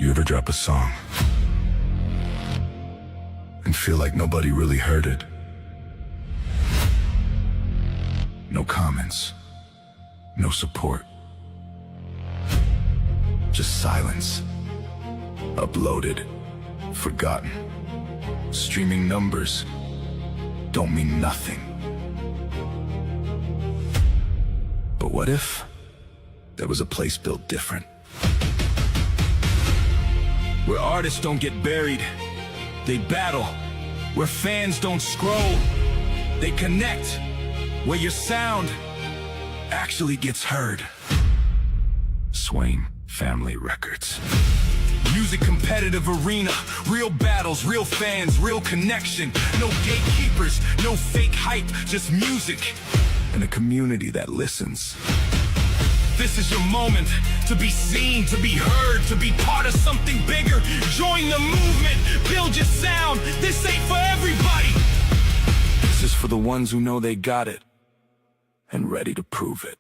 You ever drop a song and feel like nobody really heard it? No comments, no support, just silence. Uploaded, forgotten. Streaming numbers don't mean nothing. But what if there was a place built different? Where artists don't get buried, they battle. Where fans don't scroll, they connect. Where your sound actually gets heard. Swain Family Records. Music competitive arena, real battles, real fans, real connection. No gatekeepers, no fake hype, just music. And a community that listens. This is your moment to be seen, to be heard, to be part of something bigger. Join the movement, build your sound. This ain't for everybody. This is for the ones who know they got it and ready to prove it.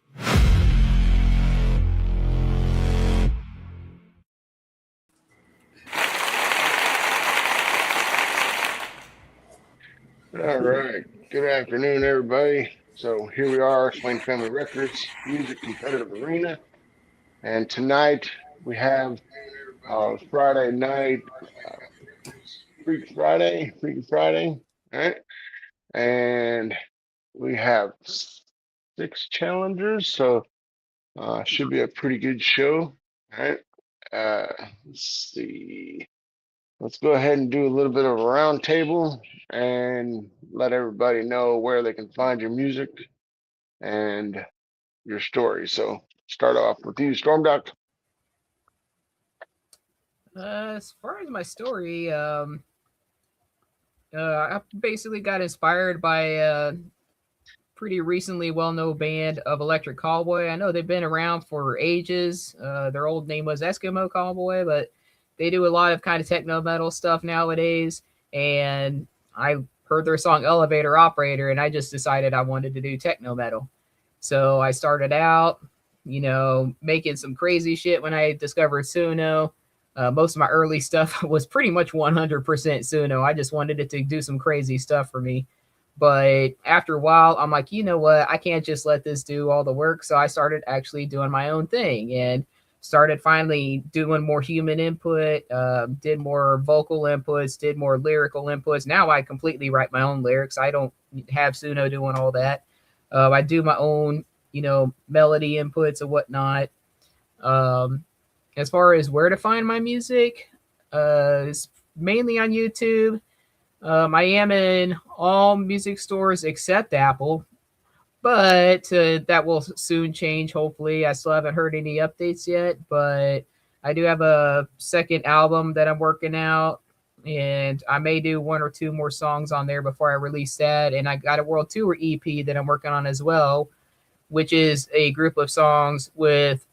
All right. Good afternoon, everybody. So here we are, Swain Family Records, Music Competitive Arena. And tonight we have Friday night, Freaky Friday. All right. And we have 6 challengers, so should be a pretty good show. All right. Let's see. Let's go ahead and do a little bit of a round table and let everybody know where they can find your music and your story. So start off with you, Storm Duck. As far as my story, I basically got inspired by a pretty recently well-known band of Electric Callboy. I know they've been around for ages. Their old name was Eskimo Callboy, but they do a lot of kind of techno metal stuff nowadays. And I heard their song Elevator Operator, and I just decided I wanted to do techno metal. So I started out, making some crazy shit when I discovered Suno. Most of my early stuff was pretty much 100% Suno. I just wanted it to do some crazy stuff for me. But after a while, I'm like, you know what? I can't just let this do all the work. So I started actually doing my own thing and started finally doing more human input, did more vocal inputs, did more lyrical inputs. Now I completely write my own lyrics. I don't have Suno doing all that. I do my own, melody inputs and whatnot. As far as where to find my music, it's mainly on YouTube. I am in all music stores except Apple, but that will soon change, hopefully. I still haven't heard any updates yet, but I do have a second album that I'm working out, and I may do 1 or 2 more songs on there before I release that. And I got a World Tour EP that I'm working on as well, which is a group of songs with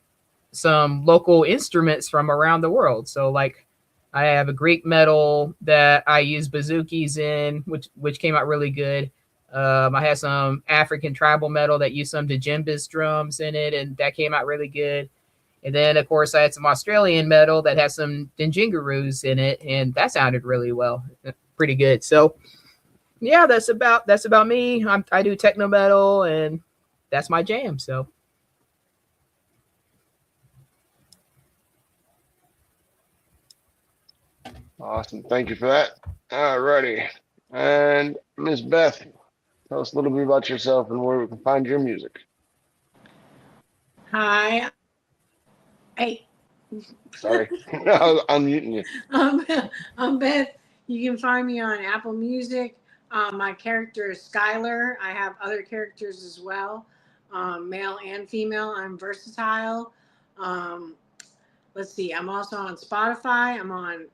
some local instruments from around the world. So like I have a Greek metal that I use bazookas in, which came out really good. I had some African tribal metal that used some djembes drums in it, and that came out really good. And then, of course, I had some Australian metal that has some didgeringoos in it, and that sounded really well, pretty good. So, yeah, that's about me. I do techno metal, and that's my jam. So. Awesome. Thank you for that. All righty. And Miss Beth, tell us a little bit about yourself and where we can find your music. Hi. Hey. Sorry, I was unmuting you. I'm Beth. You can find me on Apple Music. My character is Skylar. I have other characters as well, male and female. I'm versatile. Let's see. I'm also on Spotify. I'm on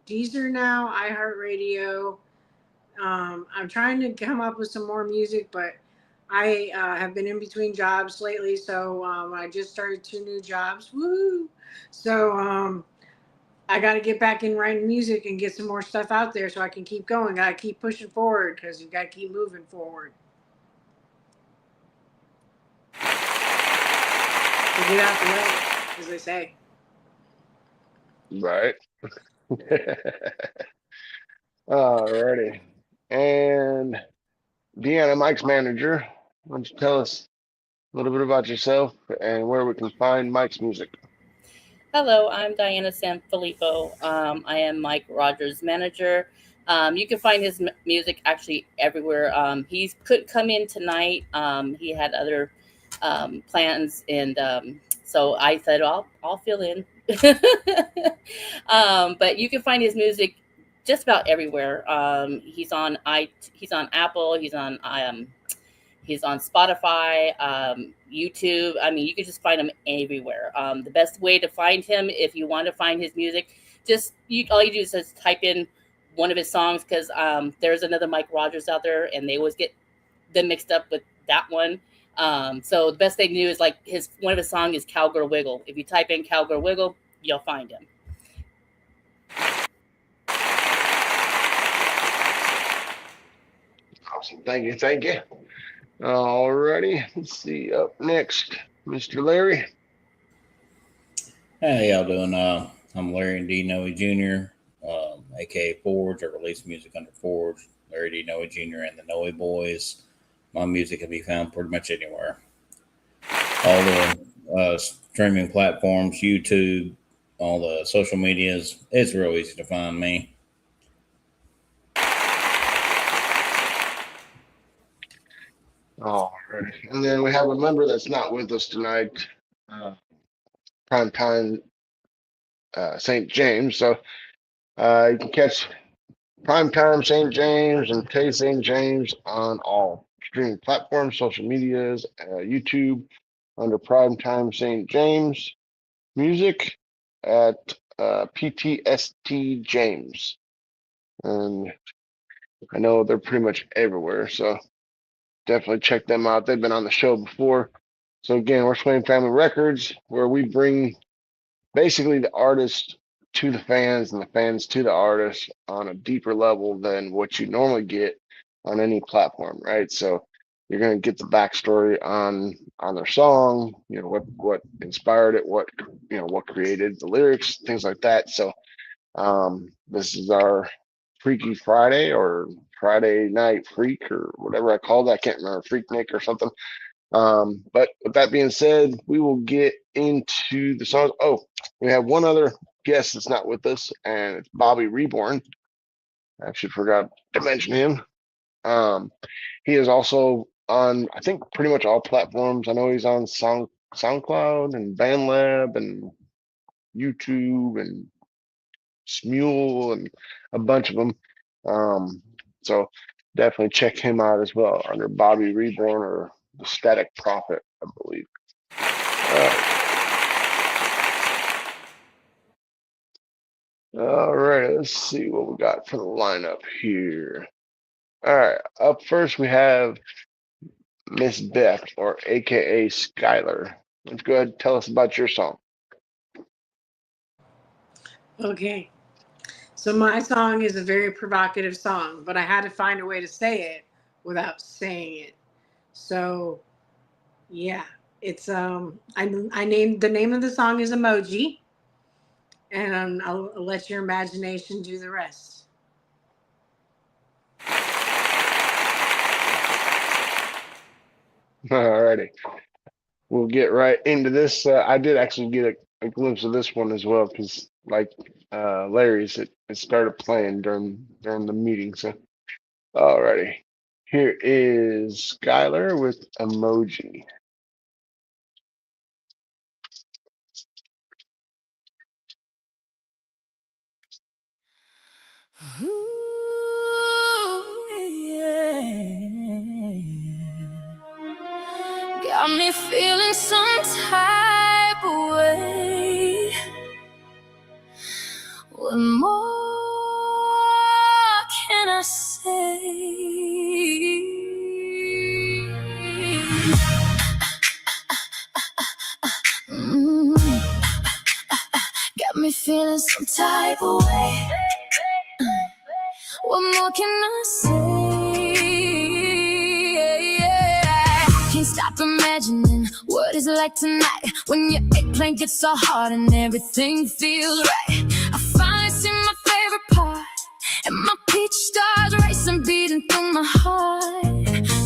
Deezer now, iHeartRadio. I'm trying to come up with some more music, but I have been in between jobs lately, so I just started 2 new jobs. Woo! So I got to get back in writing music and get some more stuff out there so I can keep going. Got to keep pushing forward because you got to keep moving forward. So get out the way, as they say. Right. Alrighty. And Deanna, Mike's manager, why don't you tell us a little bit about yourself and where we can find Mike's music? Hello, I'm Diana Sanfilippo. I am Mike Rogers' manager. You can find his music actually everywhere. He couldn't come in tonight. He had other plans, and so I said I'll fill in. But you can find his music just about everywhere. He's on Apple. He's on Spotify, YouTube. I mean, you can just find him everywhere. The best way to find him, if you want to find his music, all you do is just type in one of his songs, because there's another Mike Rogers out there, and they always get them mixed up with that one. So the best thing to do is like one of his songs is Cowgirl Wiggle. If you type in Cowgirl Wiggle, you'll find him. Awesome. Thank you. Thank you. Alrighty. Let's see. Up next, Mr. Larry. Hey, y'all doing? I'm Larry D. Noe Jr., aka Forge. I release music under Forge, Larry D. Noe Jr. and the Noe Boys. My music can be found pretty much anywhere. All the streaming platforms, YouTube, all the social medias. It's real easy to find me. Alrighty. And then we have a member that's not with us tonight, Primetime St. James. So you can catch Primetime St. James and Tay St. James on all streaming platforms, social medias, YouTube, under Primetime St. James Music at PTST James. And I know they're pretty much everywhere, so definitely check them out. They've been on the show before. So again, we're Swain Family Records, where we bring basically the artist to the fans and the fans to the artist on a deeper level than what you normally get on any platform, right? So you're going to get the backstory on their song, you know, what inspired it, what created the lyrics, things like that. So this is our Freaky Friday, or Friday Night Freak, or whatever I called it. I can't remember, Freak Nick or something. But with that being said, we will get into the songs. Oh, we have one other guest that's not with us, and it's Bobby Reborn. I actually forgot to mention him. He is also on, I think, pretty much all platforms. I know he's on SoundCloud and BandLab and YouTube and Smule and a bunch of them. So definitely check him out as well under Bobby Reborn, or the Static Prophet, I believe. All right, let's see what we got for the lineup here. All right, up first we have Miss Beth, or AKA Skylar. Let's go ahead and tell us about your song. Okay. So my song is a very provocative song, but I had to find a way to say it without saying it. So yeah, it's I named the name of the song is Emoji, and I'll let your imagination do the rest. Alrighty, we'll get right into this. I did actually get a glimpse of this one as well, because like Larry's, it started playing during the meeting. So alrighty, here is Skylar with Emoji. Got me feeling some type of way. What more can I say? Got me feeling some type of way. What more can I say? Can't stop imagining what it's like tonight when your eggplant gets so hard and everything feels right. And my peach stars racing, beating through my heart.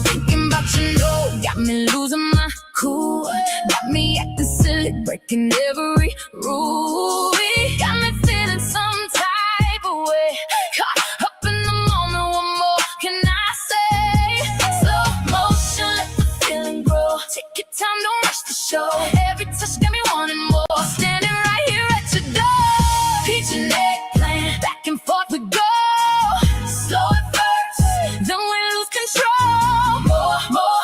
Thinking about you, know, got me losing my cool. Got me acting silly, breaking every rule. Got me feeling some type of way. Caught up in the moment, what more can I say? Slow motion, let the feeling grow. Take your time, don't rush the show. Every touch got me wanting more. Standing right here at your door. Peach and eggplant, back and forth we go. Slow at first, then we lose control. More,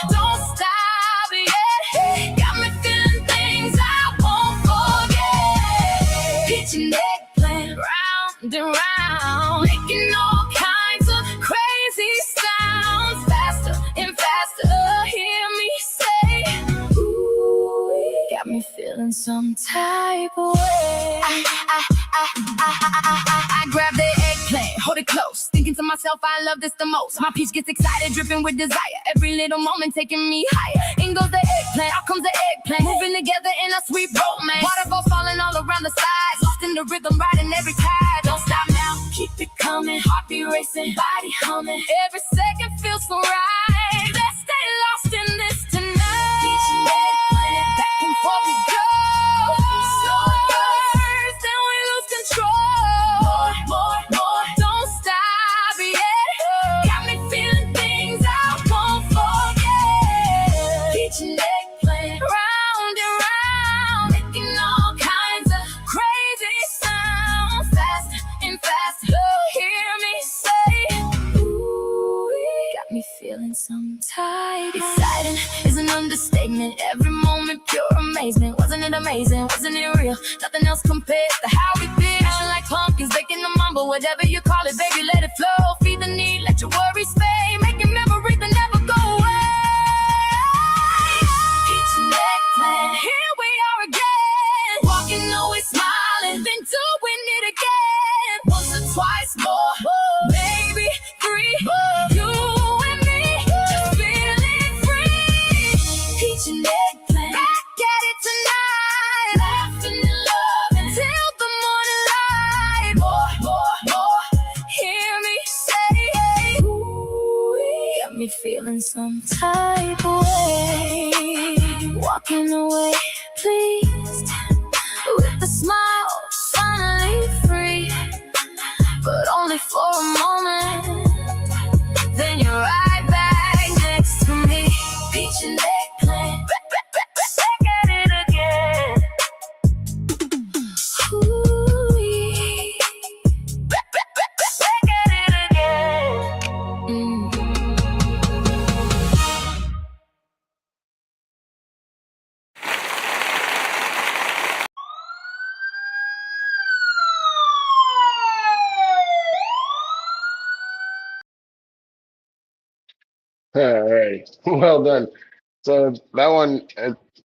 don't stop yet. Got me feeling things I won't forget. Peach and eggplant, round and round, making all kinds of crazy sounds. Faster and faster, hear me say, ooh, got me feeling some type of way. I grab the eggplant, hold it close, thinking to myself, I love this the most. My peach gets excited, dripping with desire. Every little moment taking me higher. In goes the eggplant, out comes the eggplant, moving together in a sweet romance. Waterfalls falling all around the sides, lost in the rhythm, riding every tide. Don't stop now, keep it coming, heartbeat racing, body humming. Every second feels so right. Let's stay lost in this tonight. Peach and eggplant, back and forth we go. Slow first, then we lose control. More, don't stop yet. Got me feeling things I won't forget. Peach and eggplant, round and round, making all kinds of crazy sounds. Faster and faster, hear me say, ooh, got me feeling some type. Exciting is an understatement. Every moment pure amazement. Wasn't it amazing? Wasn't it real? Nothing else compared to how we feel. Passion like pumpkins, baking the mumble, whatever you call it, baby, let it flow. Feed the need, let your worries fade, making memories that never go away. Peach and eggplant, here we are again, walking away smiling, then doing it again. Once or twice more, maybe three, you and me, just feeling free. Peach and eggplant, back at it tonight, laughing and loving till the morning light. More, hear me say, ooh, got me feeling some type of way. Walking away, pleased, with a smile, finally free, but only for a moment. Then you're right back next to me. Peach and eggplant, back at it again. Ooh, back at it again. All right, well done. So that one,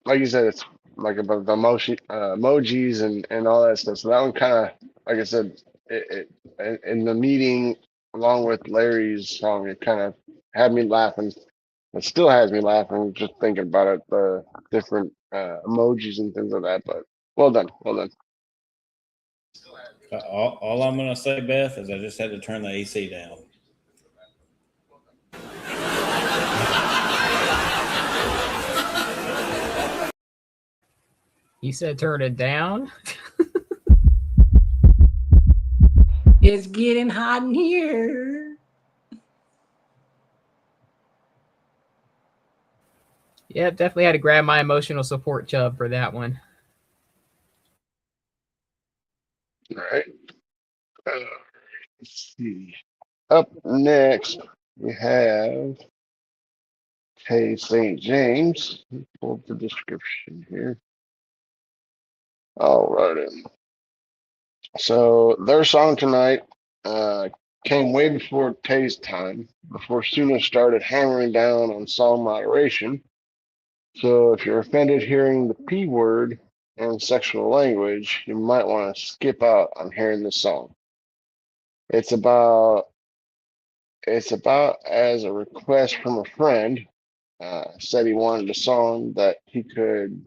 like you said, it's like about the emojis and all that stuff. So that one kind of, like I said, in the meeting along with Larry's song, it kind of had me laughing. It still has me laughing just thinking about it, the different emojis and things like that. But well done, well done. All I'm going to say, Beth, is I just had to turn the AC down. You said turn it down? It's getting hot in here. Yep, definitely had to grab my emotional support chub for that one. All right. Let's see. Up next, we have Tay St. James. Pull up the description here. All right. So their song tonight came way before Tay's time, before Suna started hammering down on song moderation. So if you're offended hearing the P word and sexual language, you might want to skip out on hearing this song. It's about as a request from a friend. Said he wanted a song that he could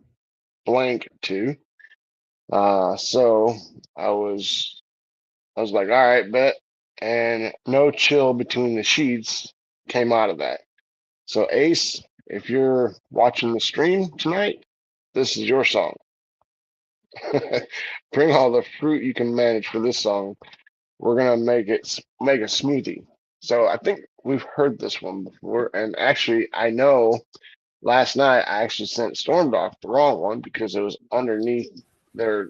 blank to. So I was like, all right, bet. and No Chill Between the Sheets came out of that. So Ace, if you're watching the stream tonight, this is your song. Bring all the fruit you can manage for this song. We're gonna make a smoothie. So I think we've heard this one before, and actually I know last night I actually sent Stormdog the wrong one because it was underneath their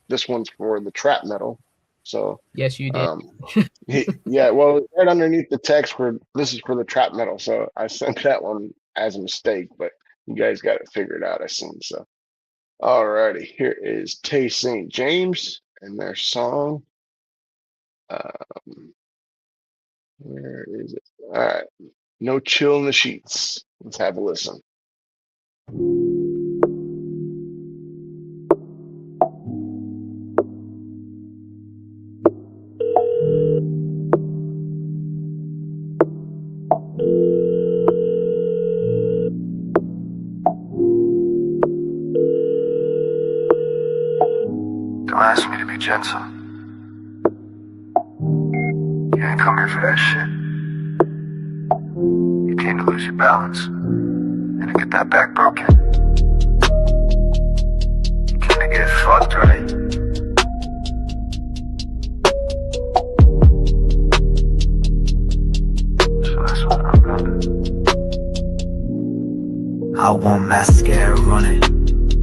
this one's for the trap metal. So Yes, you did. yeah, well, right underneath the text for this is for the trap metal. So I sent that one as a mistake, but you guys got it figured out, I assume. So alrighty, here is Tay St. James and their song. Where is it? All right, No Chill in the Sheets. Let's have a listen. Don't ask me to be gentle. You ain't come here for that shit. You came to lose your balance and to get that back broken. You came to get fucked, right? So that's what I'm gonna do. I want mascara running,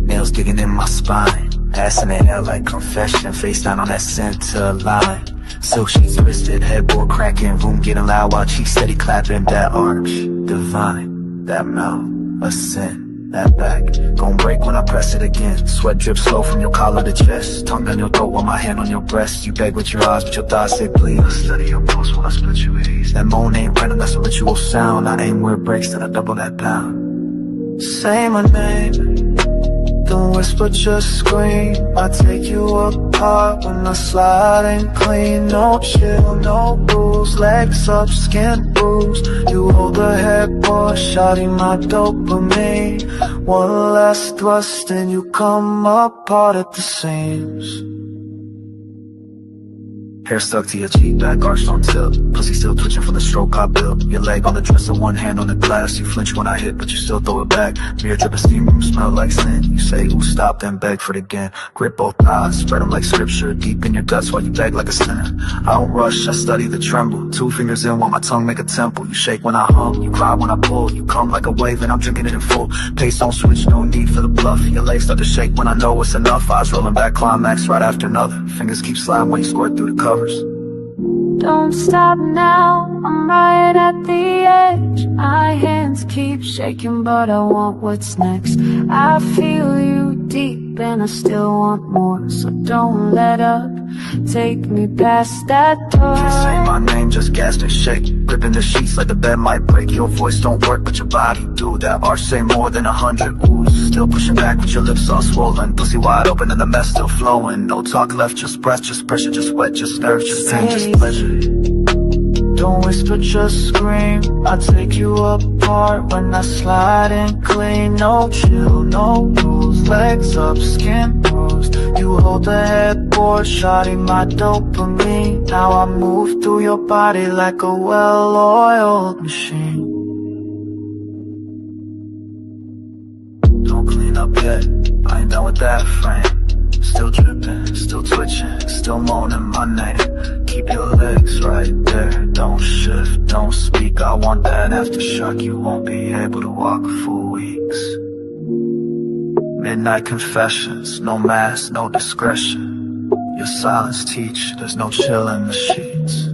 nails digging in my spine. Ass in the air like confession, face down on that center line. Silk sheets twisted, headboard cracking, room getting loud while cheeks steady clapping. That arch, divine, that mouth, a sin. That back, gon' break when I press it again. Sweat drips slow from your collar to chest. Tongue down your throat while my hand on your breast. You beg with your eyes, but your thighs say please. I study your pulse while I split you with ease. That moan ain't random, that's a ritual sound. I aim where it breaks, then I double that pound. Say my name, don't whisper, just scream. I take you apart when I slide and clean. No chill, no rules, legs up, skin bruised. You hold the headboard, shawty my dopamine. One last thrust and you come apart at the seams. Hair stuck to your cheek, back arched on tip. Pussy still twitching from the stroke I built. Your leg on the dresser, one hand on the glass. You flinch when I hit, but you still throw it back. Mirror dripping steam room, smell like sin. You say, ooh, stop, then beg for it again. Grip both thighs, spread them like scripture. Deep in your guts while you beg like a sinner. I don't rush, I study the tremble. 2 fingers in while my tongue make a temple. You shake when I hum, you cry when I pull. You come like a wave and I'm drinking it in full. Pace don't switch, no need for the bluff. Your legs start to shake when I know it's enough. Eyes rolling back, climax right after another. Fingers keep sliding when you squirt through the covers. Don't stop now, I'm right at the edge. My hands keep shaking, but I want what's next. I feel you deep and I still want more. So don't let up, take me past that door. Can't say my name, just gasp and shake. Gripping the sheets like the bed might break. Your voice don't work, but your body do. That arch say more than 100 oohs. Still pushing back with your lips all swollen. Pussy wide open and the mess still flowing. No talk left, just breath, just pressure, just wet, just nerves, just pain, just pleasure. Don't whisper, just scream. I take you apart when I slide and clean. No chill, no rules, legs up, skin bruised. You hold the headboard, shawty my dopamine. Now I move through your body like a well-oiled machine. Don't clean up yet, I ain't done with that frame. Still dripping, still twitching, still moaning my name. Keep your legs right there, don't shift, don't speak. I want that aftershock, you won't be able to walk for weeks. Midnight confessions, no mask, no discretion. Your silence teach, there's no chill in the sheets.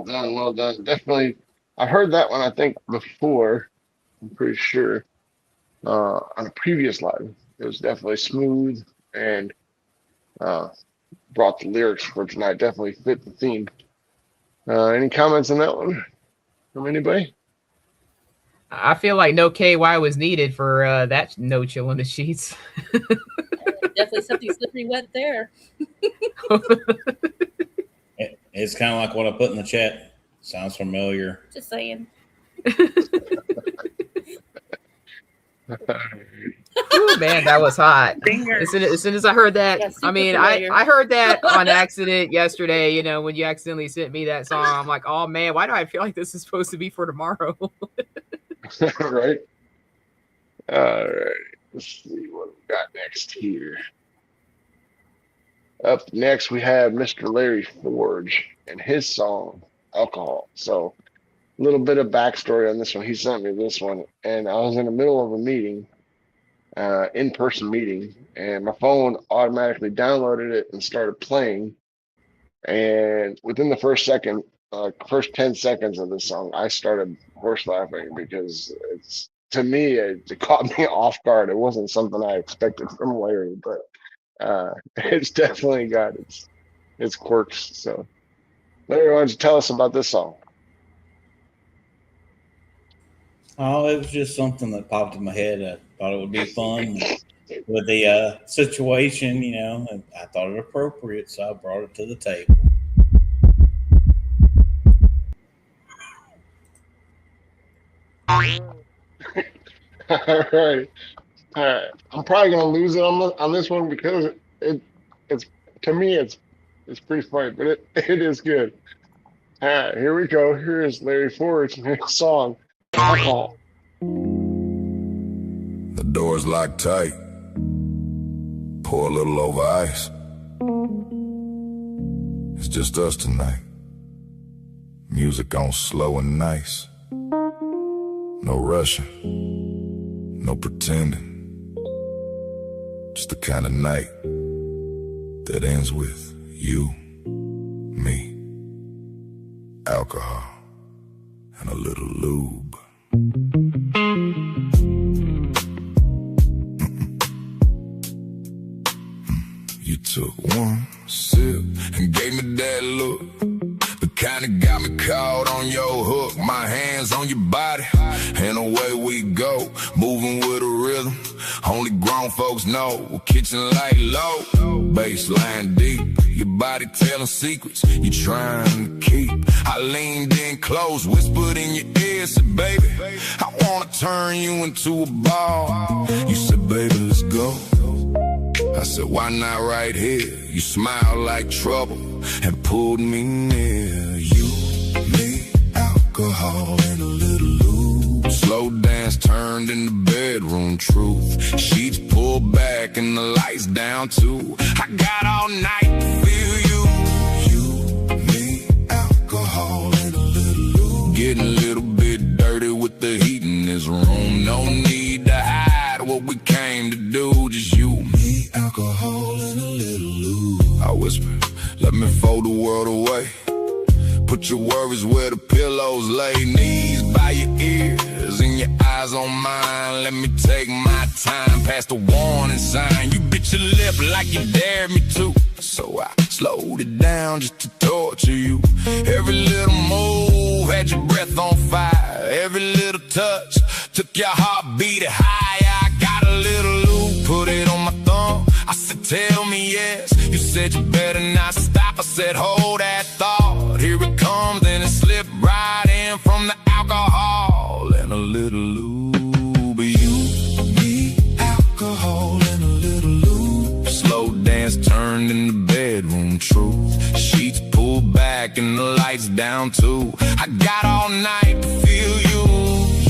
done, well done. Definitely, I heard that one, I think, before. I'm pretty sure. On a previous live. It was definitely smooth and brought the lyrics for tonight. Definitely fit the theme. Any comments on that one from anybody? I feel like no KY was needed for that no chill in the sheets. Definitely something slippery wet there. It's kind of like what I put in the chat. Sounds familiar. Just saying. Ooh, man, that was hot. As soon as I heard that, Yeah, I mean, familiar. I heard that on accident yesterday. You know, when you accidentally sent me that song, I'm like, oh man, why do I feel like this is supposed to be for tomorrow? Right. All right. Let's see what we got next here. Up next, we have Mr. Larry Forge and his song "Alcohol." So, a little bit of backstory on this one. He sent me this one, and I was in the middle of a meeting, in-person meeting, and my phone automatically downloaded it and started playing. And within the first 10 seconds of this song, I started horse laughing because it's, to me, it caught me off guard. It wasn't something I expected from Larry, but it's definitely got its quirks. So, Larry, why don't you tell us about this song? Oh, it was just something that popped in my head. I thought it would be fun with the situation, you know, and I thought it appropriate, so I brought it to the table. All right. All right. I'm probably gonna lose it on this one because it's to me it's pretty funny, but it is good. All right, here we go. Here is Larry Forge and his song "Alcohol." The door's locked tight. Pour a little over ice. It's just us tonight. Music on slow and nice. No rushing, no pretending. Just the kind of night that ends with you, me, alcohol, and a little lube. You took one sip and gave me that look. The kind that got me caught on your hook. My hands on your body, and away we go. Moving with a rhythm, only grown folks know. Kitchen light low, baseline deep. Your body telling secrets you trying to keep. I leaned in close, whispered in your ear, said, baby, I wanna turn you into a ball. You said, baby, let's go. I said, why not right here? You smiled like trouble and pulled me near. You, me, alcohol, and a little lube. Slow dance turned into bedroom truth. Sheets pulled back and the lights down too. I got all night to feel you. You, me, alcohol, and a little lube. Getting a little bit dirty with the heat in this room. No need to hide what we came to do. Just you, me, alcohol, and a little lube. I whispered, let me fold the world away. Put your worries where the pillows lay. Knees by your ears and your eyes on mine. Let me take my time past the warning sign. You bit your lip like you dared me to. So I slowed it down just to torture you. Every little move had your breath on fire. Every little touch took your heartbeat higher. I got a little loop, put it on my thumb. I said, tell me yes. You said you better not stop. I said, hold that thought. Here it comes, and it slipped right in from the alcohol and a little lube. You, me, alcohol, and a little lube. Slow dance turned into bedroom truth. Sheets pulled back and the lights down too. I got all night to feel you.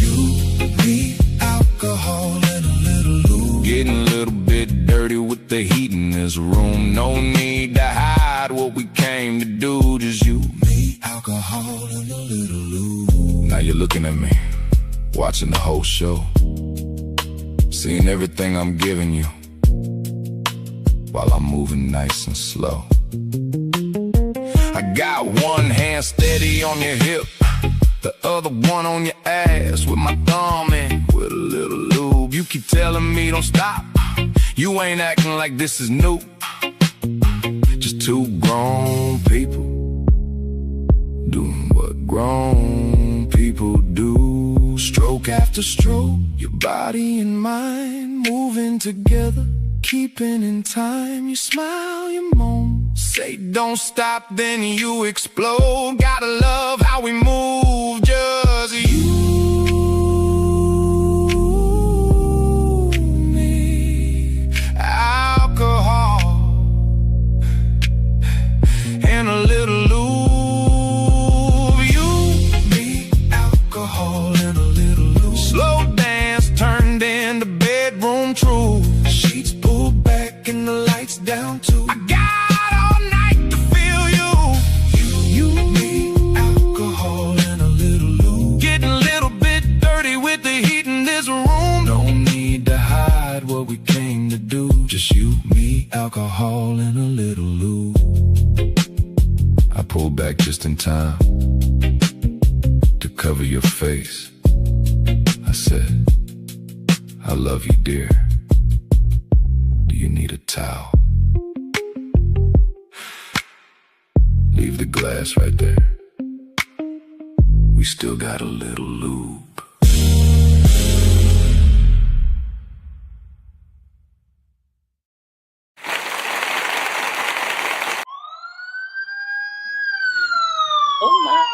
You, me, alcohol, and a little lube. Getting a little bit dirty with the heat in this room. No need to hide what we came to do. Just you, me, alcohol, and a little lube. Now you're looking at me, watching the whole show, seeing everything I'm giving you, while I'm moving nice and slow. I Got one hand steady on your hip, the other one on your ass, with my thumb in with a little lube. You keep telling me don't stop, you ain't acting like this is new. Just two grown people doing what grown people do. Stroke after stroke, your body and mind moving together, keeping in time. You smile, you moan, say don't stop, then you explode. Gotta love how we move, just you, me, alcohol, and a little lube. You, me, alcohol, and a little lube. Slow dance turned into bedroom truth. Sheets pulled back and the lights down too. I got all night to feel you, me, alcohol, and a little lube. Getting a little bit dirty with the heat in this room. No need to hide what we came to do. Just you, me, alcohol, and a little lube. I pulled back just in time to cover your face. I said, I love you, dear. Do you need a towel? Leave the glass right there. We still got a little lube. Oh my!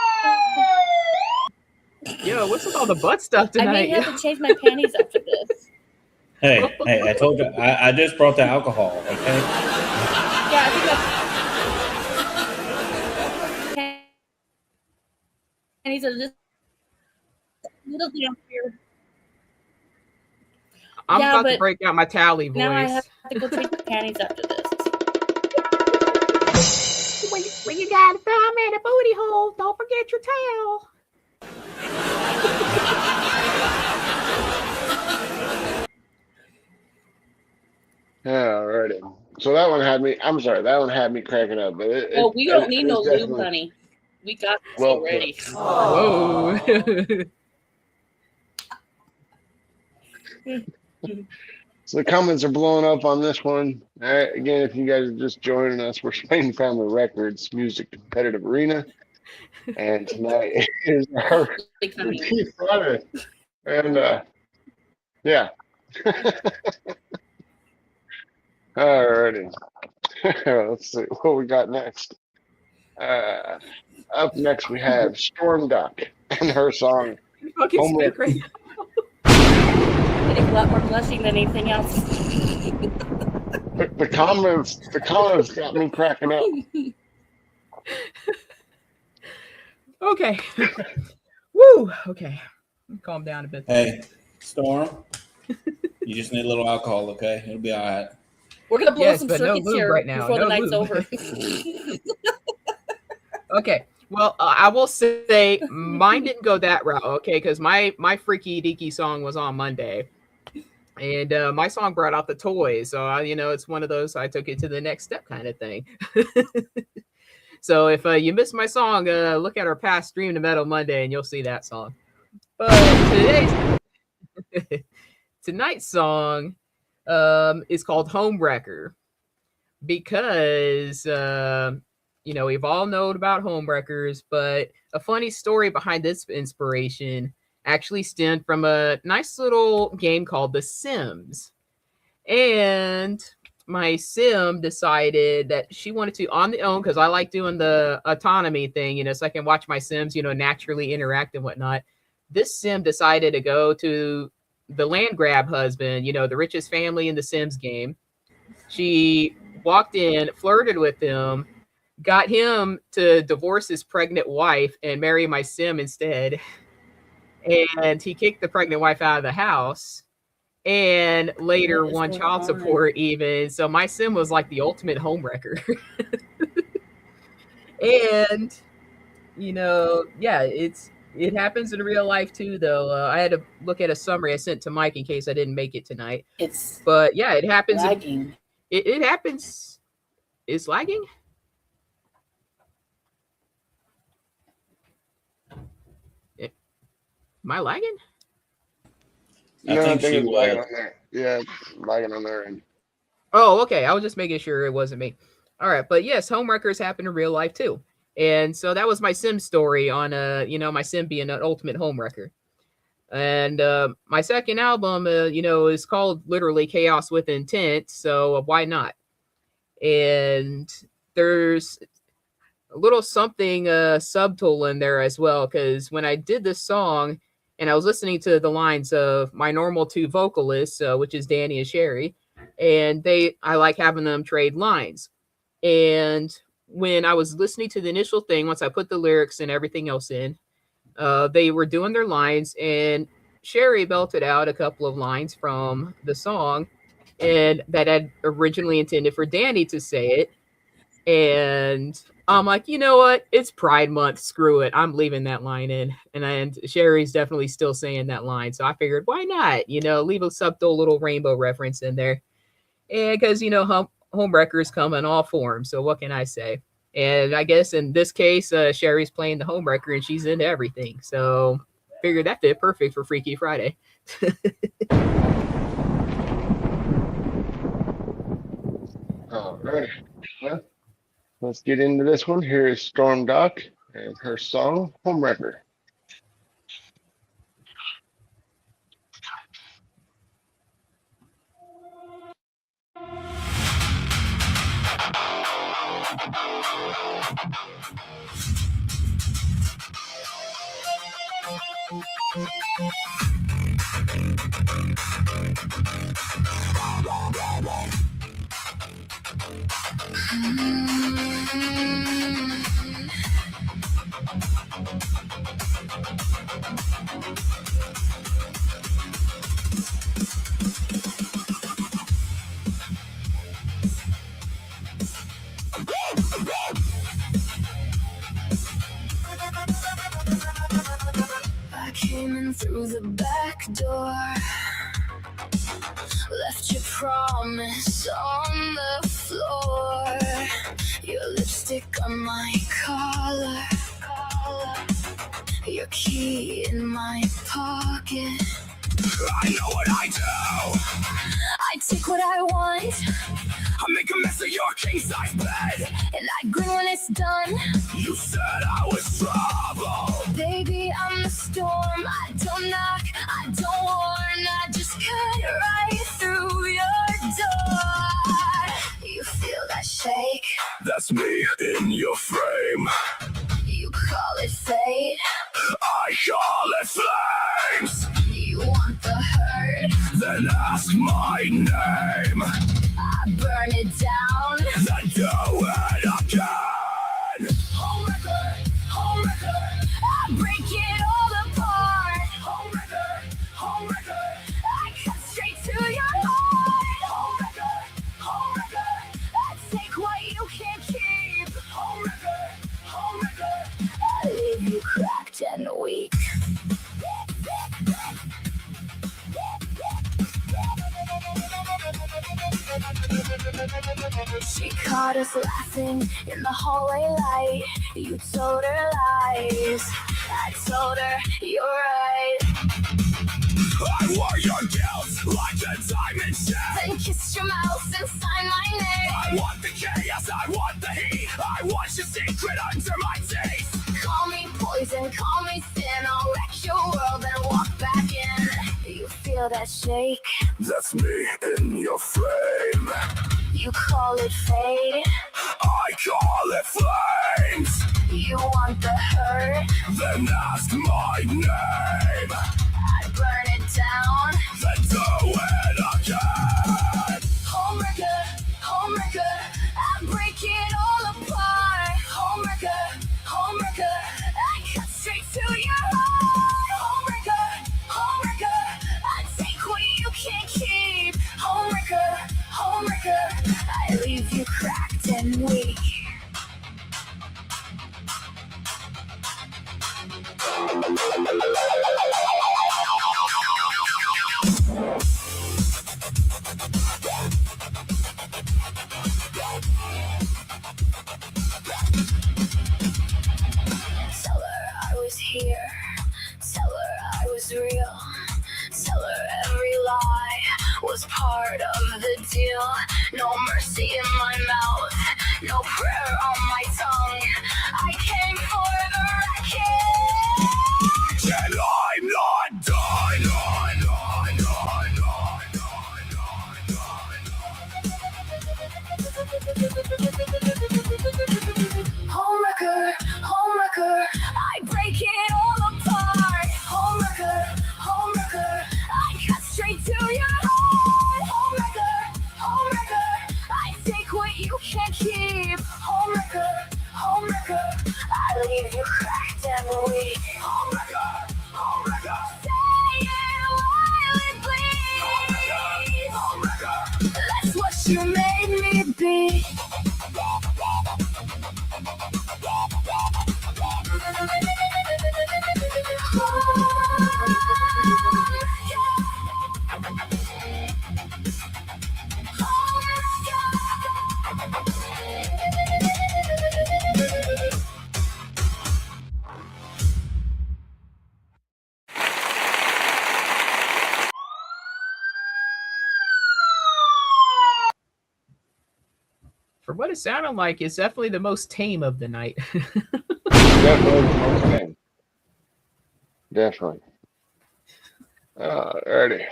Yo, what's with all the butt stuff I tonight? may have to change my panties after this. Hey, I told you, I just brought the alcohol, okay? Yeah, I think that's panties are just a little damp here. I'm Yeah, about to but break out my tally voice. Now I have to go change my panties after this. When you got a thumb in a booty hole, don't forget your towel. Alrighty. So that one had me. I'm sorry, that one had me cracking up. But Oh, we don't need no it's lube, definitely honey. We got this well already. Whoa. So the comments are blowing up on this one. All right, again, if you guys are just joining us, we're Spain Family Records Music Competitive Arena, and tonight is our repeat Friday, and yeah. Alrighty, let's see what we got next. Up next we have Storm Duck and her song Fucking Home speak right now. Getting a lot more blushing than anything else. The comments got me cracking up. Okay. Woo. Okay. Calm down a bit. Hey, Storm, you just need a little alcohol, okay? It'll be all right. We're gonna blow Yes, some but no circuits lube here right now. before No the night's lube. over. Okay. Well, I will say mine didn't go that route, okay? Because my freaky deaky song was on Monday, and my song brought out the toys. So it's one of those. I took it to the next step kind of thing. So if you missed my song, look at our past Stream to Metal Monday, and you'll see that song. But tonight's song is called Homewrecker because we've all known about homewreckers, but a funny story behind this inspiration actually stemmed from a nice little game called The Sims. And my sim decided that she wanted to, on the own, because I like doing the autonomy thing, so I can watch my sims, naturally interact and whatnot. This sim decided to go to the land grab husband, the richest family in the Sims game. She walked in, flirted with him, got him to divorce his pregnant wife and marry my sim instead. And he kicked the pregnant wife out of the house and later won child support even. So my sim was like the ultimate homewrecker. And, it happens in real life too, though. I had to look at a summary I sent to Mike in case I didn't make it tonight. But yeah, it happens. Lagging. It happens. It's lagging? Am I lagging? I No, I think think she it's lagging was. on there. Yeah, it's lagging on there. And Oh, okay. I was just making sure it wasn't me. All right, but yes, homewreckers happen in real life too. And so that was my sim story on my sim being an ultimate homewrecker. And my second album, is called literally Chaos with Intent. So why not? And there's a little something subtle in there as well, because when I did this song and I was listening to the lines of my normal two vocalists, which is Danny and Sherry, and I like having them trade lines. And when I was listening to the initial thing, once I put the lyrics and everything else in, they were doing their lines, and Sherry belted out a couple of lines from the song, and that had originally intended for Danny to say it. And I'm like, you know what? It's Pride Month. Screw it. I'm leaving that line in. And Sherry's definitely still saying that line. So I figured, why not? Leave a subtle little rainbow reference in there. And because, homewreckers come in all forms. So what can I say? And I guess in this case, Sherry's playing the homewrecker and she's into everything. So figured that fit perfect for Freaky Friday. all right, well, let's get into this one. Here is Storm Doc and her song Homewrecker. I came in through the back door, left your promise on the floor, your lipstick on my collar, your key in my pocket. I know what I do. I take what I want, I make a mess of your king-size bed. and I grin when it's done. You said I was trouble. Baby, I'm the storm. I don't knock, I don't warn. I just cut right through your door. You feel that shake? That's me in your frame. You call it fate? I call it flames. You want the hurt? Then ask my name. I burn it down. Then do it again. Homewrecker, homewrecker, I break it all apart. Homewrecker, homewrecker. I cut straight to your heart. Homewrecker, homewrecker. I take what you can't keep. Homewrecker, homewrecker. I leave you cracked and weak. She caught us laughing in the hallway light. You told her lies. I told her you're right. I wore your guilt like a diamond shaft. Then kissed your mouth and signed my name. I want the chaos, I want the heat. I want your secret under my teeth. Call me poison, call me sin. I'll wreck your world and walk back in. You feel that shake? That's me in your frame. You call it fate? I call it flames. You want the hurt? Then ask my name. I burn it down. Then do it again. Homewrecker, homewrecker, I break it all apart. Homewrecker, homewrecker, I cut straight to your heart. Homewrecker, homewrecker, I take what you can't keep. Homewrecker, homewrecker, I leave you cracked and weak. Tell her I was here. Tell her I was was part of the deal. No mercy in my mouth, no prayer on my tongue. I came for the wreckage. And I'm not done. Homewrecker, homewrecker, I break it all apart. Homewrecker, homewrecker, I cut straight to your heart. Homewrecker, homewrecker, I take what you can't keep. Homewrecker, homewrecker, I leave you cracked and weak. Homewrecker, homewrecker, say it while it bleeds. Homewrecker, that's what you made me be. For what it sounded like, it's definitely the most tame of the night. Definitely the most game. Definitely. Alrighty.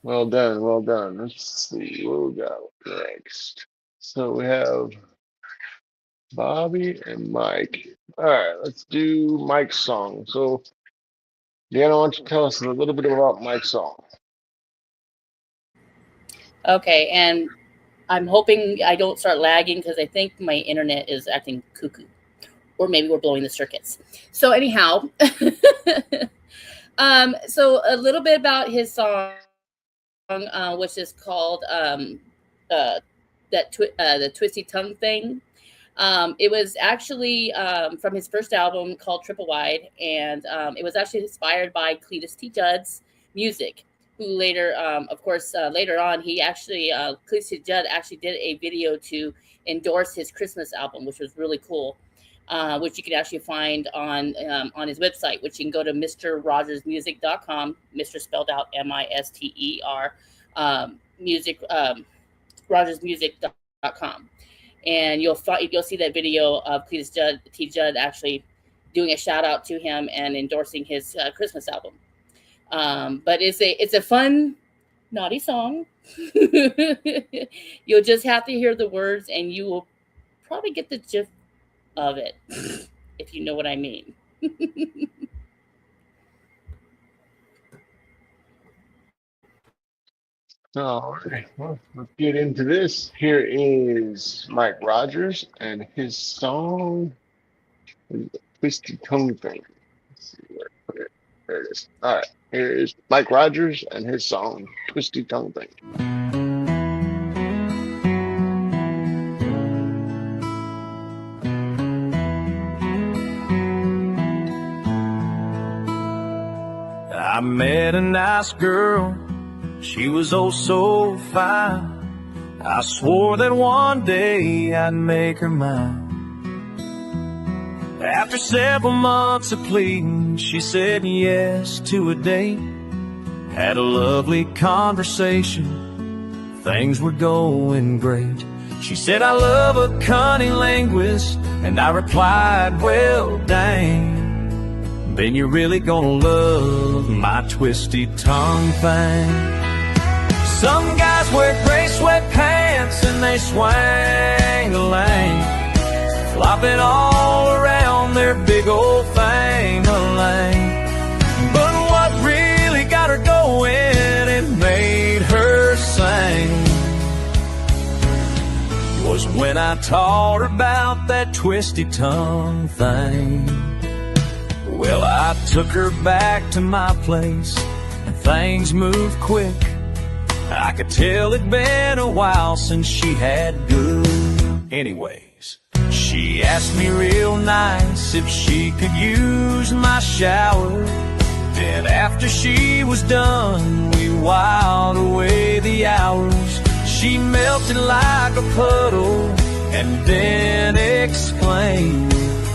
Well done, well done. Let's see what we got next. So we have Bobby and Mike. All right, let's do Mike's song. So, Deanna, why don't you tell us a little bit about Mike's song? Okay, and I'm hoping I don't start lagging because I think my internet is acting cuckoo. Or maybe we're blowing the circuits. So anyhow, so a little bit about his song, which is called the Twisty Tongue Thing. It was actually from his first album called Triple Wide, and it was actually inspired by Cletus T. Judd's music, who later, of course, later on, he actually, Cletus T. Judd actually did a video to endorse his Christmas album, which was really cool. Which you can actually find on his website, which you can go to mrrogersmusic.com, Mr. spelled out M-I-S-T-E-R, music, rogersmusic.com. And you'll see that video of Cletus T. Judd actually doing a shout out to him and endorsing his Christmas album. But it's a fun, naughty song. You'll just have to hear the words and you will probably get the gist of it, if you know what I mean. All right, well, let's get into this. Here is Mike Rogers and his song, Twisty Tongue Thing. Let's see where I put it. There it is. All right, here is Mike Rogers and his song, Twisty Tongue Thing. I met a nice girl, she was oh so fine. I swore that one day I'd make her mine. After several months of pleading, she said yes to a date. Had a lovely conversation, things were going great. She said, I love a cunning linguist, and I replied, well, dang. Then you're really gonna love my twisty tongue thing. Some guys wear gray sweatpants and they swang-a-lang, flopping all around their big old thing-a-lang. But what really got her going and made her sing was when I taught her about that twisty tongue thing. Well, I took her back to my place, and things moved quick. I could tell it'd been a while since she had good. Anyways, she asked me real nice if she could use my shower. Then after she was done, we whiled away the hours. She melted like a puddle and then exclaimed,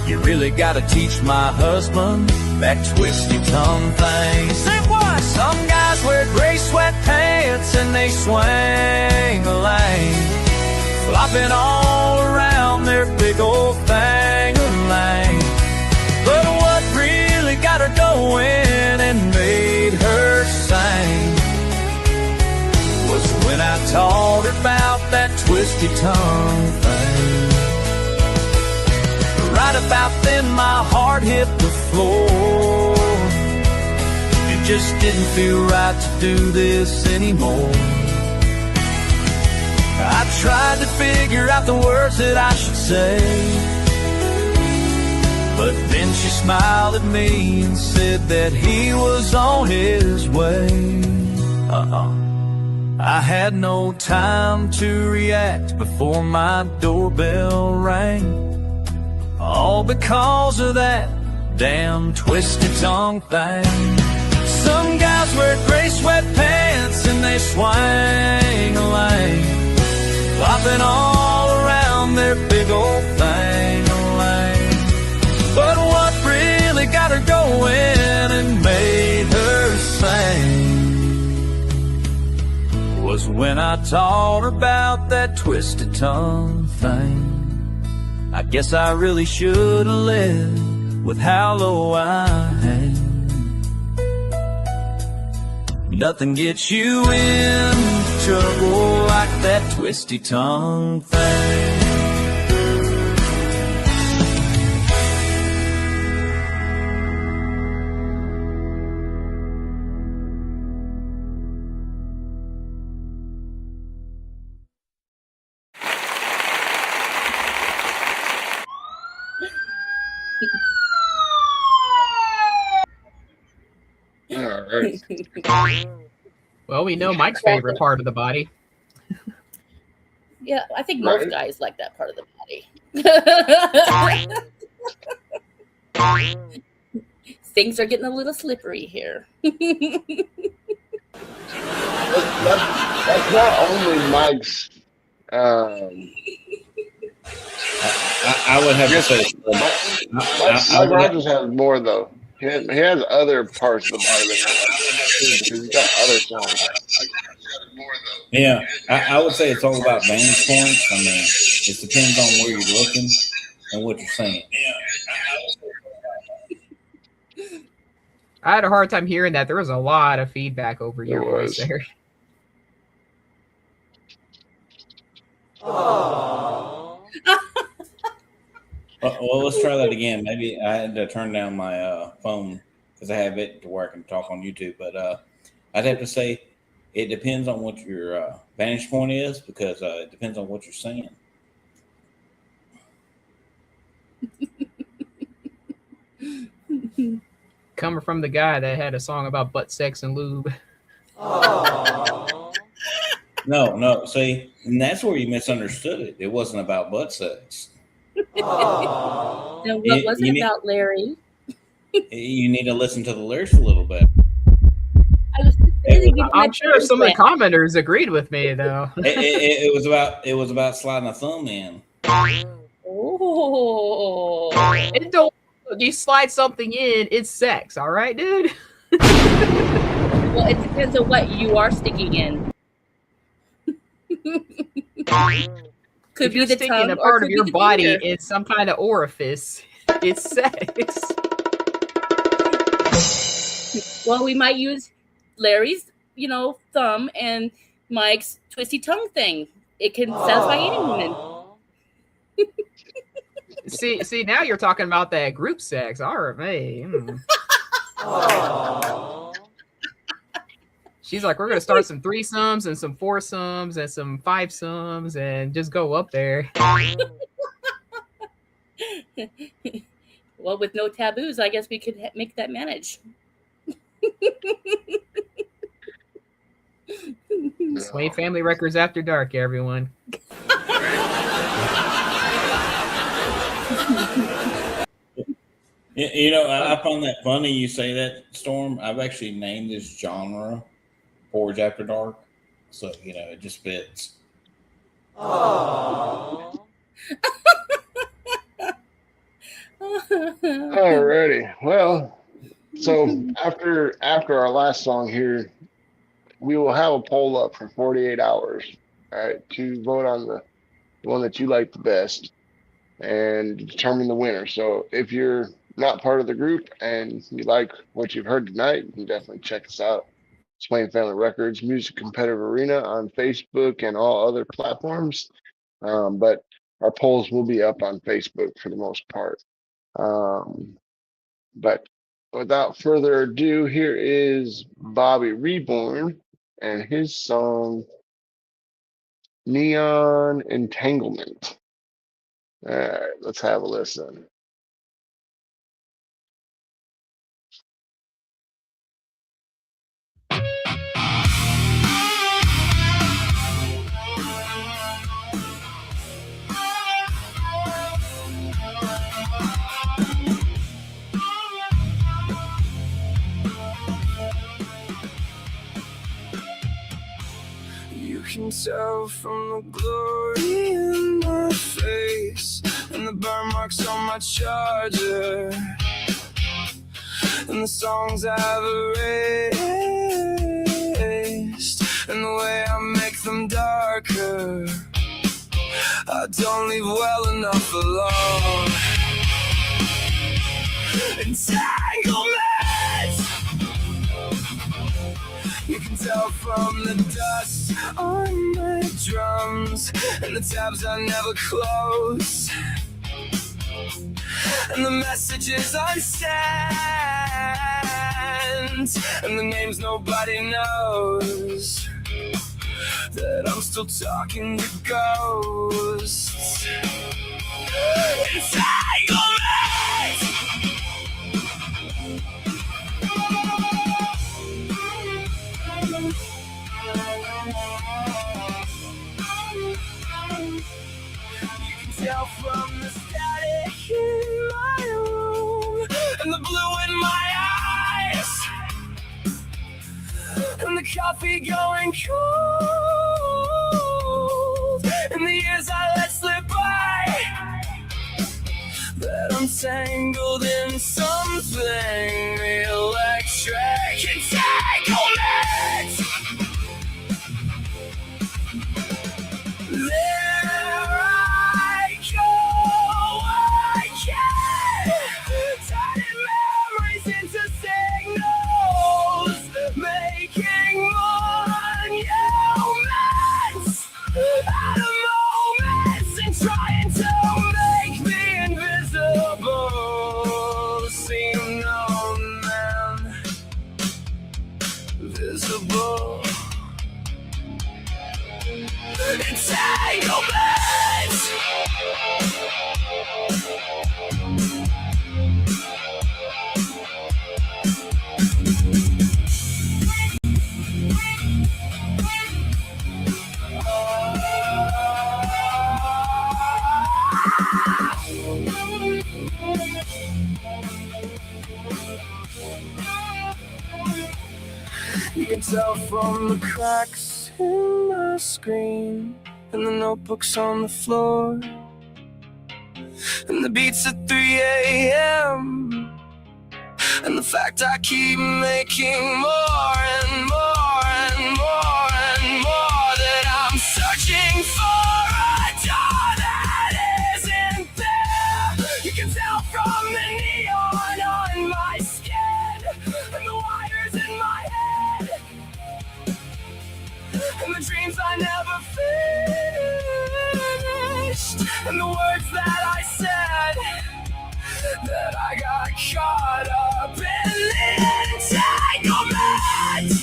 you really gotta teach my husband that twisty tongue thing. Say what? Some guys wear gray sweatpants and they they swing a lane, flopping all around their big old thing of lane. But what really got her going and made her sing was when I taught her about that twisty tongue thing. Right about then my heart hit the floor. It just didn't feel right to do this anymore. I tried to figure out the words that I should say, but then she smiled at me and said that he was on his way. I had no time to react before my doorbell rang, all because of that damn twisted tongue thing. Some guys wear gray sweatpants and they swing a lane, flopping all around their big old thing of lane. But what really got her going and made her sing was when I taught her about that twisted tongue thing. I guess I really should have led with how low I hang. Nothing gets you into trouble like that twisty tongue thing. All right. Well, we know Mike's favorite part of the body. Yeah, I think Right. most guys like that part of the body. Things are getting a little slippery here. That's not only Mike's. I would have to say, Mike Rogers has more though. He has other parts of the body that I like too, because he's got other songs. yeah, I would say it's all about vantage points. I mean, it depends on where you're looking and what you're saying. I had a hard time hearing that. There was a lot of feedback over your There voice was. there. Well, let's try that again. Maybe I had to turn down my phone because I have it to where I can talk on YouTube. But I'd have to say it depends on what your vantage point is, because it depends on what you're saying. Coming from the guy that had a song about butt sex and lube. No. See, and that's where you misunderstood it. It wasn't about butt sex. Now, what was it about, Larry? You need to listen to the lyrics a little bit. I was just busy getting my I'm sure some of the boyfriend. commenters agreed with me, though. It was about sliding a thumb in. Oh. It don't. You slide something in, it's sex, all right, dude? Well, it depends on what you are sticking in. Could If be you're the sticking tongue a or part could of be your the body finger. in some kind of orifice, it's sex. Well, we might use Larry's, thumb and Mike's twisty tongue thing. It can satisfy any woman. See, now you're talking about that group sex. All right, man. She's like, we're gonna start some threesomes and some foursomes and some fivesomes and just go up there. Well, with no taboos, I guess we could make that manage. Swain Family Records After Dark, everyone. I find that funny you say that, Storm. I've actually named this genre Forge After Dark. So, it just fits. Alrighty. Well, so after our last song here, we will have a poll up for 48 hours, all right, to vote on the one that you like the best and determine the winner. So if you're not part of the group and you like what you've heard tonight, you can definitely check us out. Explain Family Records Music Competitive Arena on Facebook and all other platforms. But our polls will be up on Facebook for the most part. But without further ado, here is Bobby Reborn and his song Neon Entanglement. All right, let's have a listen. You can tell from the glory in my face and the burn marks on my charger and the songs I've erased and the way I make them darker. I don't leave well enough alone. Entanglement. You can tell from the dust on my drums and the tabs I never close and the messages unsent and the names nobody knows, that I'm still talking to ghosts. Entanglement. Tell from the static in my room and the blue in my eyes and the coffee going cold and the years I let slip by, that I'm tangled in something electric. Entanglement. Turning memories into signals, making monuments out of moments and trying to make me invisible. Seem known man, visible. Entanglement. You can tell from the cracks in my screen and the notebooks on the floor and the beats at 3 a.m. and the fact I keep making more and more and more and more, that I'm searching for a door that isn't there. You can tell from the neon on my skin and the wires in my head and the dreams I never finished and the words that I said, that I got caught up in the entanglement.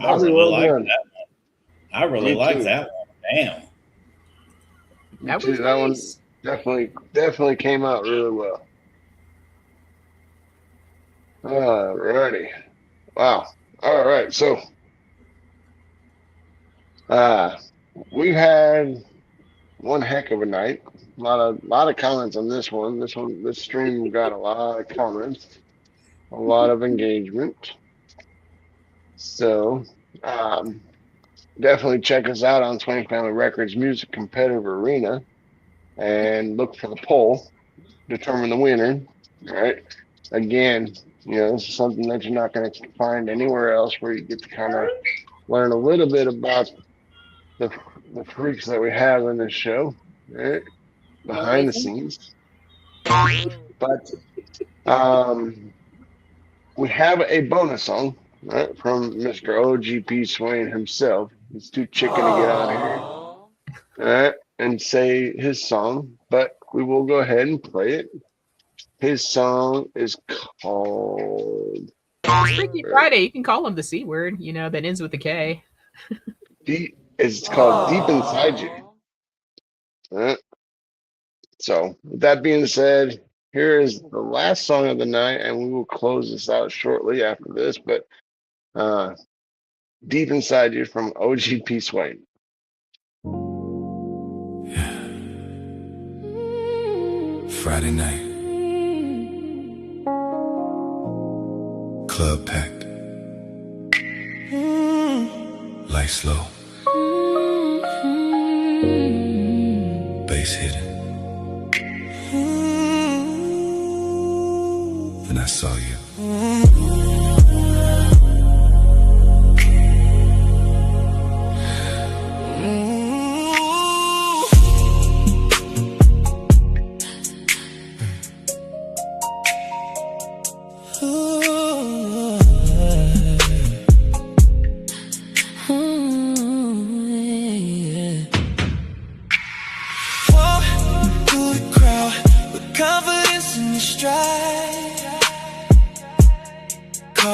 I really Well like done. that one. I really Me like too. that one. Damn. That Too. was That one nice. definitely came out really well. Alrighty. Wow. All right. So we've had one heck of a night. A lot of comments on this one. This stream got a lot of comments, a lot of engagement. So definitely check us out on Swing Family Records Music Competitive Arena and look for the poll, determine the winner. All right. Again, this is something that you're not going to find anywhere else, where you get to kind of learn a little bit about the freaks that we have in this show, right? Behind the scenes. But we have a bonus song, right, from Mr. OGP Swain himself. He's too chicken to get on here, all right, and say his song, but we will go ahead and play it. His song is called Freaky Friday. You can call him the C word, that ends with a K. It's called Deep Inside You. All right. So with that being said, here is the last song of the night, and we will close this out shortly after this. But Deep Inside You from OGP Swain. Yeah. Friday night. Club packed. Lights low. Bass hitting. Then I saw you.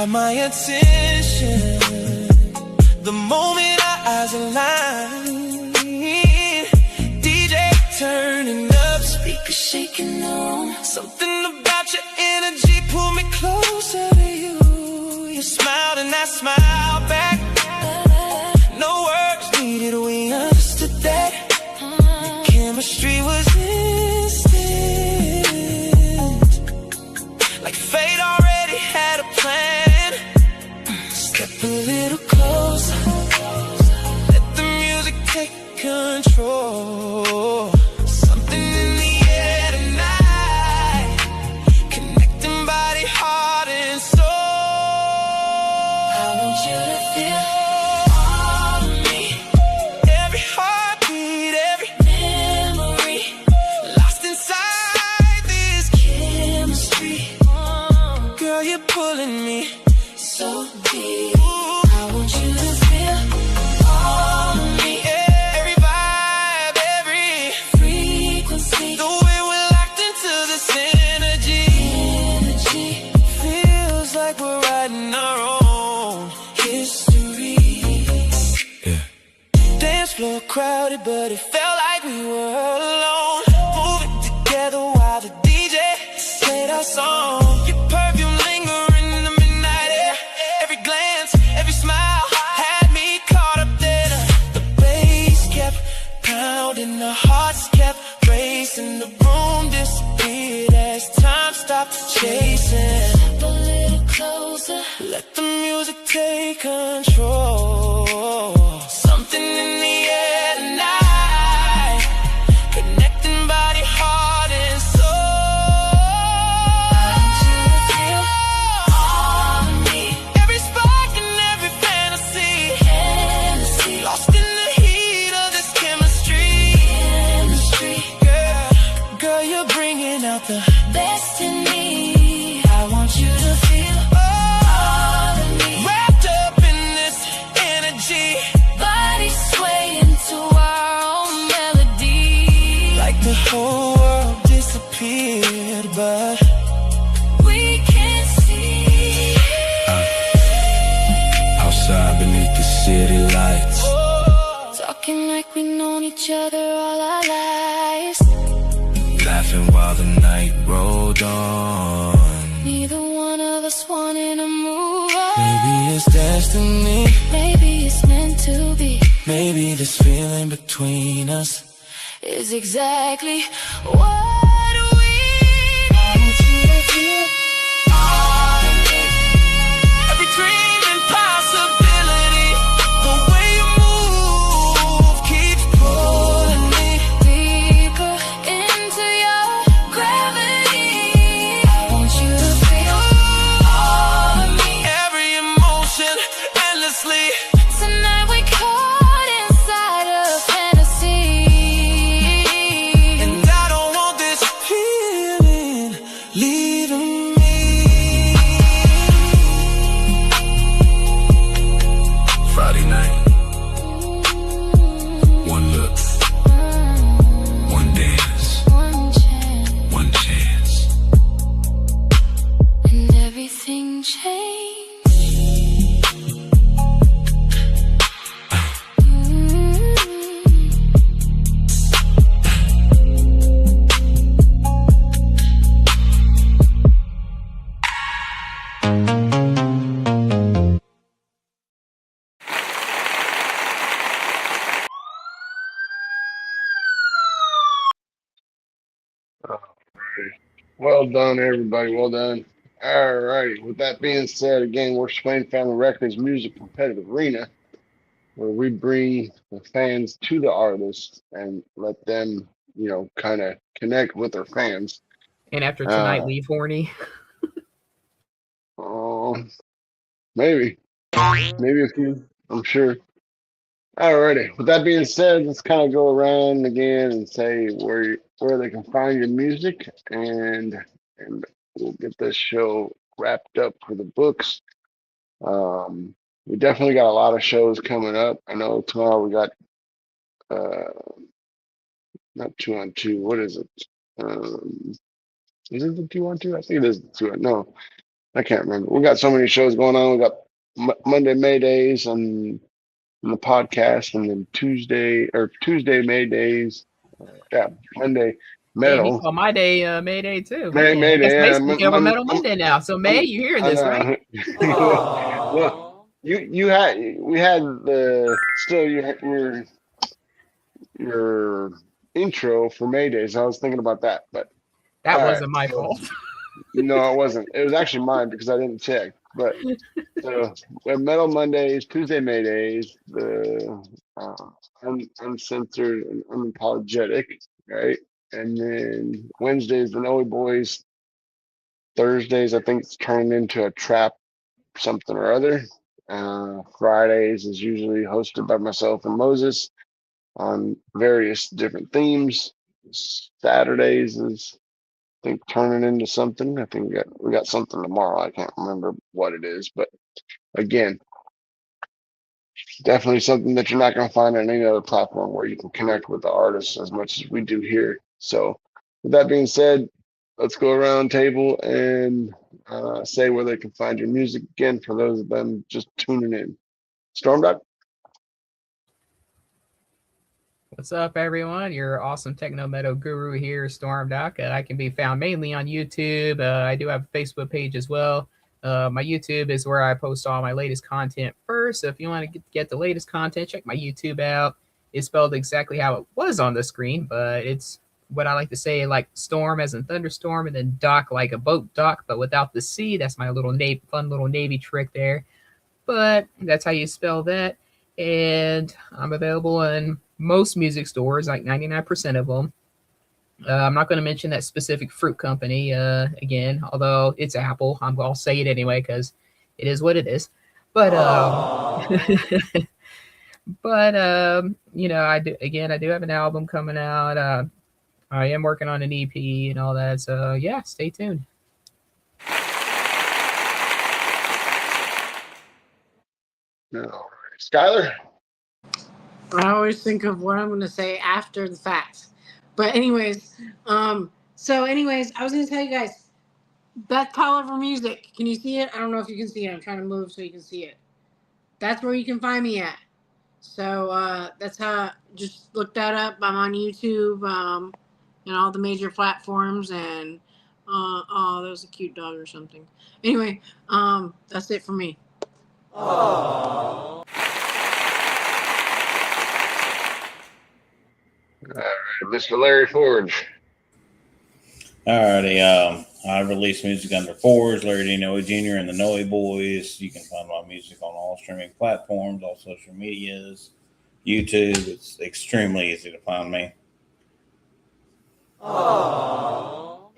My attention the moment our eyes align. DJ turning up, speakers shaking on. Something about your energy pull me closer to you. You smiled and I smiled back. No words needed, we understood that. The chemistry was instant, like fate already had a plan. Step a little closer, let the music take control. Something in the air tonight, connecting body, heart, and soul. I want you to feel all of me, every heartbeat, every memory, lost inside this chemistry. Girl, you're pulling me so deep. I want you to feel all of me, every vibe, every frequency. The way we're locked into this energy feels like we're writing our own history. Yeah. Dance floor crowded, but it felt like we were alone, moving together while the DJ played our song. Your perfume lingering in the midnight air. Every glance, every smile had me caught up there. The bass kept pounding, the hearts kept racing. The room disappeared as time stopped chasing. Step a little closer, let the music take control. Something in the air tonight, connecting body, heart, and soul. I want you to feel all of me, every spark and every fantasy, lost in the heat of this chemistry. Girl, you're bringing out the best in me. I want you to feel all of me, wrapped up in this energy, body swaying to our own melody, like the whole world disappeared, but we can't see. Outside beneath the city lights. Talking like we known each other all our lives. Laughing while the night rolled on. Neither one of us wanted to move on. Maybe it's destiny. Maybe it's meant to be. Maybe this feeling between us is exactly what we need. Every dream and possibility, the way you move keeps pulling me Deeper into your gravity. I want you to feel all of me. every emotion endlessly. Tonight we caught inside a fantasy. And I don't want this feeling leaving me. Friday night. One look, one dance, One chance, one chance. and everything changed. Well done, everybody. Well done. All right. With that being said, again, we're Swain Family Records Music Competitive Arena, where we bring the fans to the artists and let them, kind of connect with their fans. And after tonight, Uh, leave horny. oh, maybe a few, I'm sure. Alrighty. With that being said, let's kind of go around again and say where they can find your music, and we'll get this show wrapped up for the books. We definitely got a lot of shows coming up. I know tomorrow we got not 2-on-2. What is it? Is it the 2-on-2? I think it is the 2-on. No, I can't remember. We got so many shows going on. We got Monday May Days on the podcast, and then Tuesday May Days. Yeah, Monday Damn, he Metal. called my day May Day too. May Man, I guess Day. May's Yeah, speaking over Metal Monday now. So May, you hearing I this, right? know. Well, we had the still your intro for May Day, so I was thinking about that, but That all right. wasn't my fault. No, it wasn't. It was actually mine because I didn't check. But so we have Metal Mondays, Tuesday May Days, the uncensored and unapologetic, right? And then Wednesdays the Noe Boys. Thursdays I think it's turned into a trap something or other. Fridays is usually hosted by myself and Moses on various different themes. Saturdays is I think turning into something. I think we got something tomorrow. I can't remember what it is, but again, definitely something that you're not going to find on any other platform where you can connect with the artists as much as we do here. So, with that being said, let's go around table and say where they can find your music again for those of them just tuning in. Storm Dog. What's up, everyone? Your awesome techno metal guru here, Storm Doc. I can be found mainly on YouTube. I do have a Facebook page as well. My YouTube is where I post all my latest content first. So if you want to get the latest content, check my YouTube out. It's spelled exactly how it was on the screen, but it's what I like to say, like storm as in thunderstorm, and then dock like a boat dock, but without the C. That's my little fun little Navy trick there. But that's how you spell that. And I'm available in most music stores, like 99% of them. I'm not going to mention that specific fruit company again, although it's Apple. I'll say it anyway because it is what it is. But I do have an album coming out. I am working on an EP and all that. So yeah, stay tuned. No, Skylar. I always think of what I'm going to say after the fact. But anyways, I was going to tell you guys, Beth Tolliver Music. Can you see it? I don't know if you can see it. I'm trying to move so you can see it. That's where you can find me at. So that's how, just look that up. I'm on YouTube and all the major platforms. And, oh, that was a cute dog or something. Anyway, that's it for me. All right. Mr. Larry Forge. Alrighty, I release music under Forge, Larry D. Noe Jr. and the Noe Boys. You can find my music on all streaming platforms, all social medias, YouTube. It's extremely easy to find me. All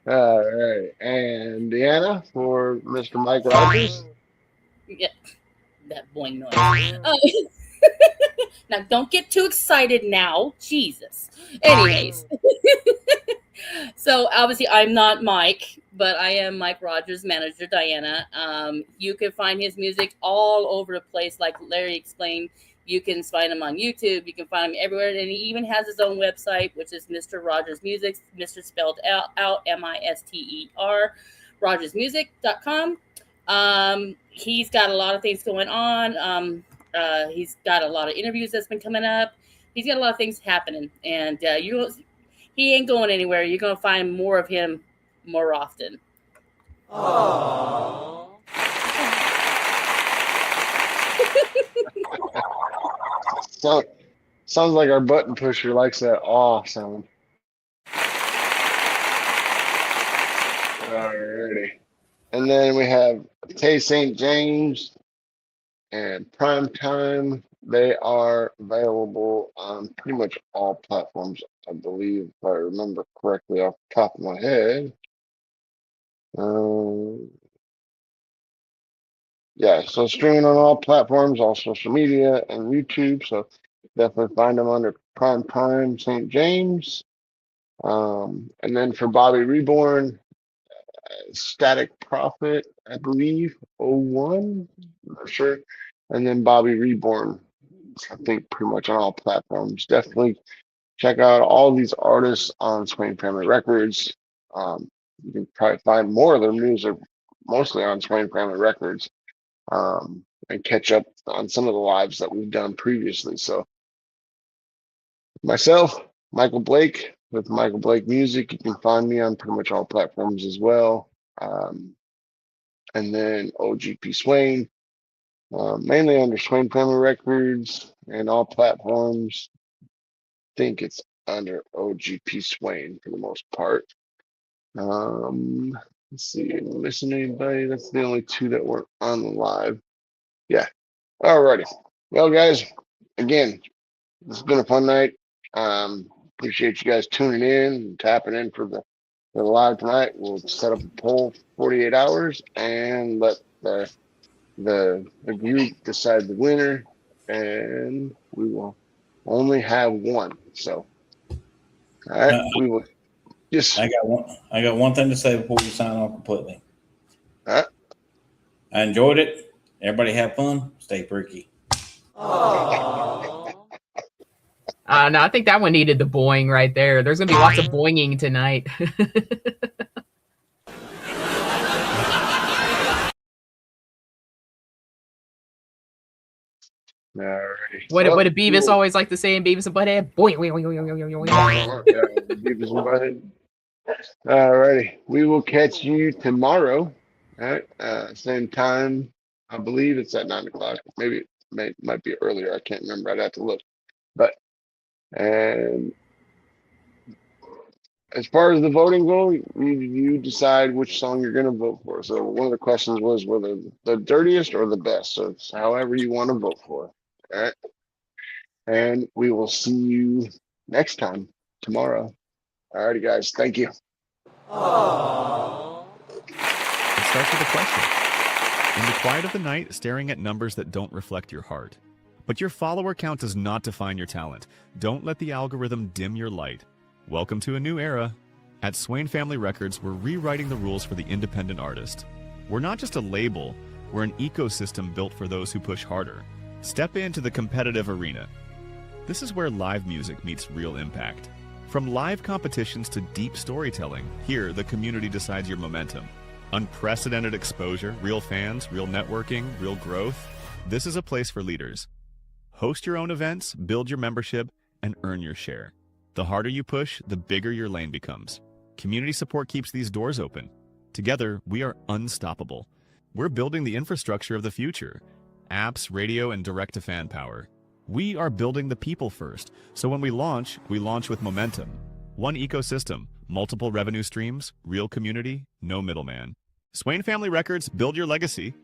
right. And Deanna for Mr. Mike Rogers. Yeah, that boing noise. Now, don't get too excited now. Jesus. Anyways. So, obviously, I'm not Mike, but I am Mike Rogers' manager, Diana. You can find his music all over the place, like Larry explained. You can find him on YouTube. You can find him everywhere. And he even has his own website, which is Mr. Rogers Music, Mr. spelled out, Mister, rogersmusic.com. He's got a lot of things going on. He's got a lot of interviews that's been coming up. He's got a lot of things happening. And he ain't going anywhere. You're going to find more of him more often. Aww. Sounds like our button pusher likes that aw sound. Alrighty. And then we have Tay St. James and Prime Time. They are available on pretty much all platforms, I believe, if I remember correctly off the top of my head. Yeah, so streaming on all platforms, all social media, and YouTube. So definitely find them under Prime Time St. James. And then for Bobby Reborn, Static Profit, I believe, 01, I'm not sure. And then Bobby Reborn, I think pretty much on all platforms. Definitely check out all these artists on Swain Family Records. You can probably find more of their music mostly on Swain Family Records. And catch up on some of the lives that we've done previously. So myself, Michael Blake with Michael Blake Music. You can find me on pretty much all platforms as well. And then OGP Swain, mainly under Swain Family Records and all platforms. I think it's under OGP Swain for the most part. Let's see, am I missing anybody? That's the only two that were on the live. Yeah. Alrighty. Well, guys, again, this has been a fun night. Appreciate you guys tuning in and tapping in for the live tonight. We'll set up a poll 48 hours and let the group decide the winner, and we will only have one. So, all right, we will just. I got one thing to say before we sign off completely. All right. I enjoyed it. Everybody have fun. Stay freaky. No, I think that one needed the boing right there. There's going to be lots of boinging tonight. Alrighty. What did Beavis always like to say in Beavis and Butthead? Boing, boing, boing, boing, boing, boing. Yeah, Beavis and Butthead. Alrighty. We will catch you tomorrow at same time. I believe it's at 9 o'clock. Maybe it might be earlier. I can't remember. I'd have to look. But and as far as the voting goes, you decide which song you're going to vote for. So one of the questions was whether the dirtiest or the best. So it's however you want to vote for. All right. And we will see you next time tomorrow. All righty, guys. Thank you. It starts with a question. In the quiet of the night, staring at numbers that don't reflect your heart. But your follower count does not define your talent. Don't let the algorithm dim your light. Welcome to a new era. At Swain Family Records, we're rewriting the rules for the independent artist. We're not just a label, we're an ecosystem built for those who push harder. Step into the competitive arena. This is where live music meets real impact. From live competitions to deep storytelling, here the community decides your momentum. Unprecedented exposure, real fans, real networking, real growth. This is a place for leaders. Host your own events, build your membership, and earn your share. The harder you push, the bigger your lane becomes. Community support keeps these doors open. Together, we are unstoppable. We're building the infrastructure of the future. apps, radio, and direct-to-fan power. We are building the people first, so when we launch with momentum. One ecosystem, multiple revenue streams, real community, no middleman. Swain Family Records, build your legacy.